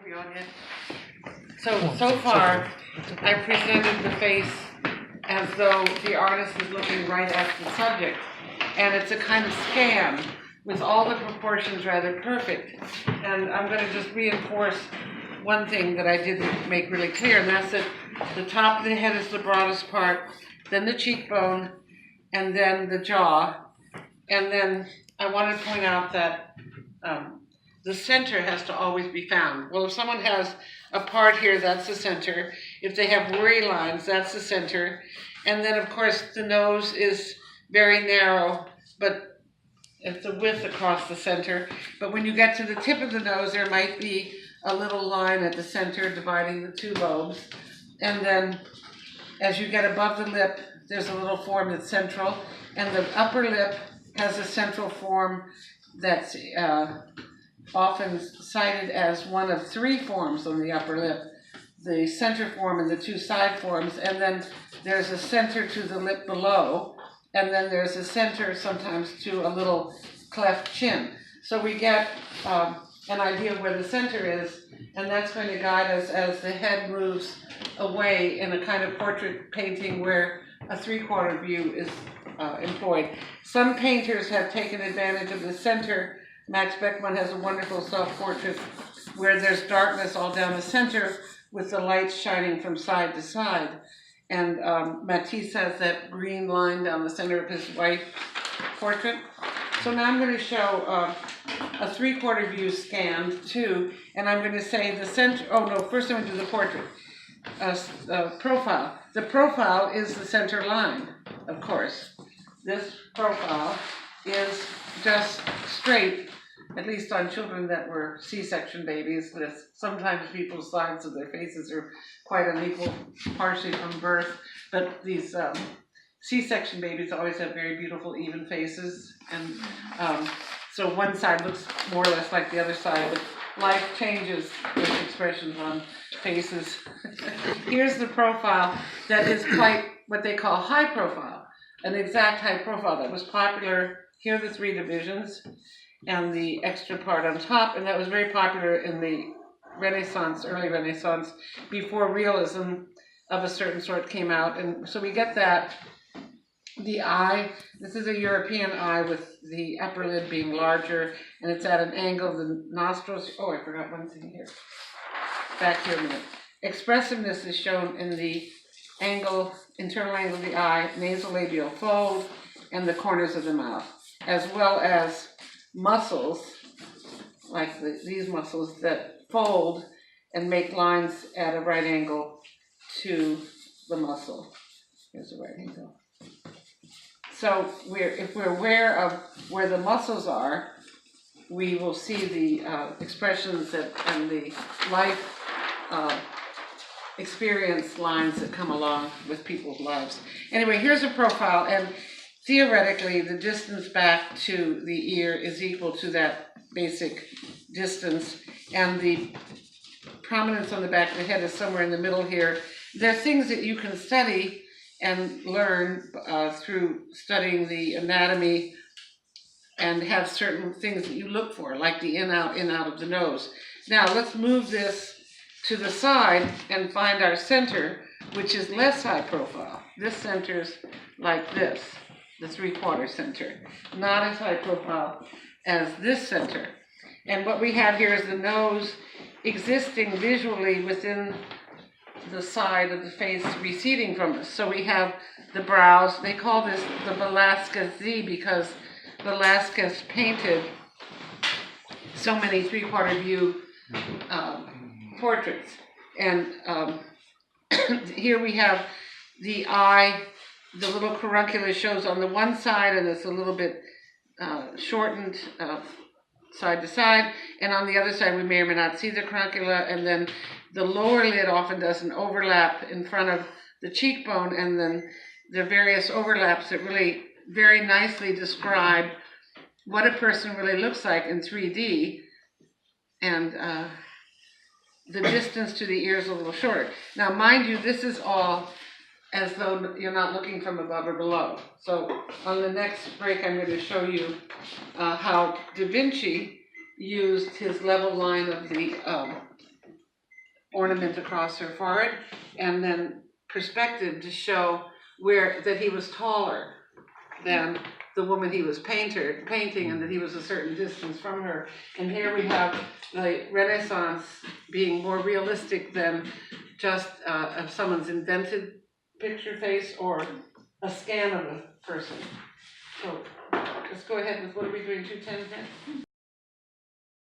Are we on yet? So far, I presented the face as though the artist is looking right at the subject, and it's a kind of scan with all the proportions rather perfect. And I'm going to just reinforce one thing that I didn't make really clear, and that's that the top of the head is the broadest part, then the cheekbone, and then the jaw. And then I want to point out that the center has to always be found. Well, if someone has a part here, that's the center. If they have worry lines, that's the center. And then, of course, the nose is very narrow, but it's a width across the center. But when you get to the tip of the nose, there might be a little line at the center dividing the two lobes. And then as you get above the lip, there's a little form that's central. And the upper lip has a central form that's often cited as one of three forms on the upper lip, the center form and the two side forms, and then there's a center to the lip below, and then there's a center sometimes to a little cleft chin. So we get an idea of where the center is, and that's going to guide us as the head moves away in a kind of portrait painting where a three-quarter view is employed. Some painters have taken advantage of the center. Max Beckmann has a wonderful self-portrait where there's darkness all down the center with the lights shining from side to side. And Matisse has that green line down the center of his white portrait. So now I'm going to show a three-quarter view scanned too, and I'm going to say the center, oh no, first I'm going to do the portrait. Profile. The profile is the center line, of course. This profile is just straight, at least on children that were C-section babies, with sometimes people's sides of their faces are quite unequal, partially from birth, but these C-section babies always have very beautiful even faces, and so one side looks more or less like the other side, but life changes with expressions on faces. Here's the profile that is quite what they call high profile, an exact high profile that was popular. Here are the three divisions and the extra part on top, and that was very popular in the Renaissance, early Renaissance, before realism of a certain sort came out. And so we get that. The eye, this is a European eye with the upper lid being larger, and it's at an angle. The nostrils, oh, I forgot one thing here. Back here a minute. Expressiveness is shown in the angle, internal angle of the eye, nasolabial fold, and the corners of the mouth, as well as muscles, like these muscles that fold and make lines at a right angle to the muscle. Here's a right angle. So if we're aware of where the muscles are, we will see the expressions and the life experience lines that come along with people's lives. Anyway, here's a profile, and theoretically, the distance back to the ear is equal to that basic distance, and the prominence on the back of the head is somewhere in the middle here. There are things that you can study and learn through studying the anatomy and have certain things that you look for, like the in, out of the nose. Now, let's move this to the side and find our center, which is less high profile. This center's like this. The three-quarter center, not as high profile as this center. And what we have here is the nose existing visually within the side of the face receding from us. So we have the brows. They call this the Velázquez Z because Velázquez painted so many three-quarter view portraits. And here we have the eye. The little caruncula shows on the one side, and it's a little bit shortened side to side, and on the other side we may or may not see the caruncula, and then the lower lid often does an overlap in front of the cheekbone, and then there are various overlaps that really very nicely describe what a person really looks like in 3D, and the distance to the ear is a little shorter. Now, mind you, this is all as though you're not looking from above or below. So on the next break, I'm going to show you how Da Vinci used his level line of the ornament across her forehead, and then perspective to show that he was taller than the woman he was painting, and that he was a certain distance from her. And here we have the Renaissance being more realistic than just of someone's invented picture face or a scan of a person. So let's go ahead with, what are we doing, 210 next?